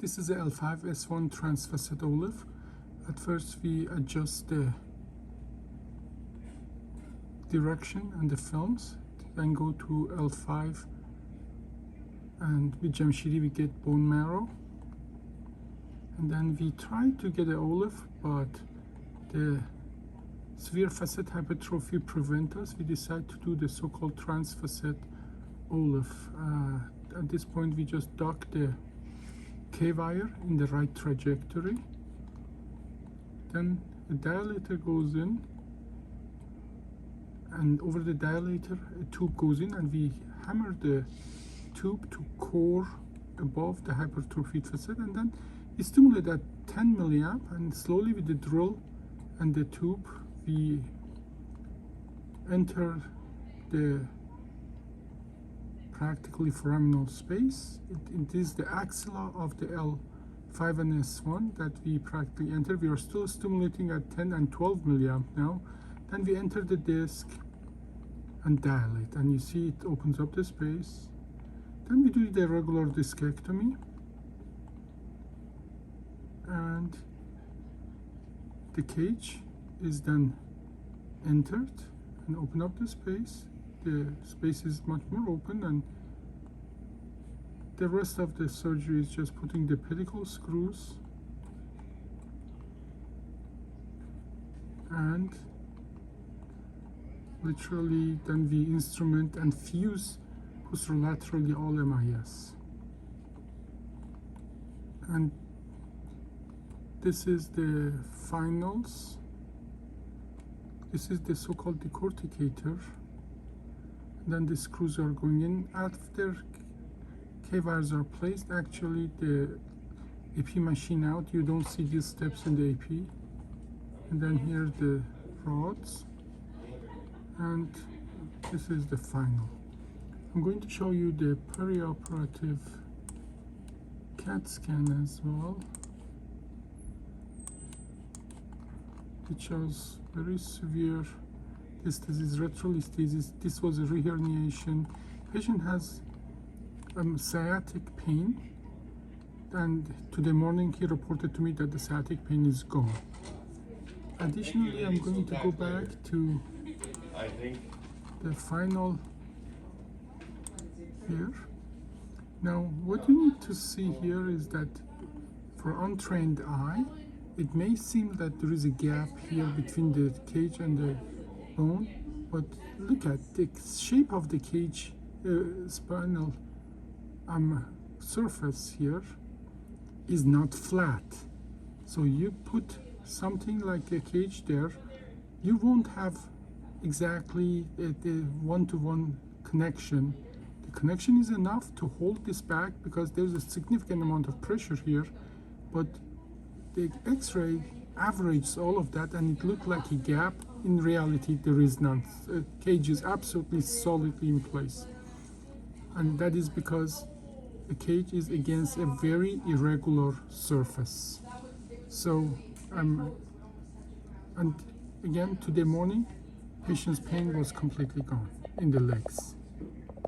This is the L5S1 transfacet OLLIF. At first we adjust the direction and the films, then go to L5, and with Jamshidi we get bone marrow, and then we try to get an OLLIF, but the severe facet hypertrophy prevent us. We decide to do the so-called transfacet OLLIF. At this point we just dock the K-wire in the right trajectory, then the dilator goes in, and over the dilator a tube goes in, and we hammer the tube to core above the hypertrophied facet, and then we stimulate at 10 milliamp, and slowly with the drill and the tube we enter the practically foraminal space. It is the axilla of the L5 and S1 that we practically enter. We are still stimulating at 10 and 12 milliamp now. Then we enter the disc and dilate, and you see it opens up the space. Then we do the regular discectomy, and the cage is then entered and open up the space. The space is much more open, and the rest of the surgery is just putting the pedicle screws and literally then we instrument and fuse posterolaterally all MIS. And this is the finals. This is the so-called decorticator. Then the screws are going in. After K-wires are placed, actually the AP machine out, you don't see these steps in the AP. And then here the rods, and this is the final. I'm going to show you the perioperative CAT scan as well. It shows very severe disease, retrolisthesis. This was a reherniation. Patient has sciatic pain, and today morning he reported to me that the sciatic pain is gone. Additionally, I'm going to go back to the final here. Now, what you need to see here is that for untrained eye, it may seem that there is a gap here between the cage and the bone, but look at the shape of the cage spinal surface here is not flat. So you put something like a cage there, you won't have exactly the one-to-one connection. The connection is enough to hold this back because there's a significant amount of pressure here, but the X-ray averages all of that and it looked like a gap. In reality, there is none. The cage is absolutely solidly in place, and that is because the cage is against a very irregular surface. So and again today morning, patient's pain was completely gone in the legs.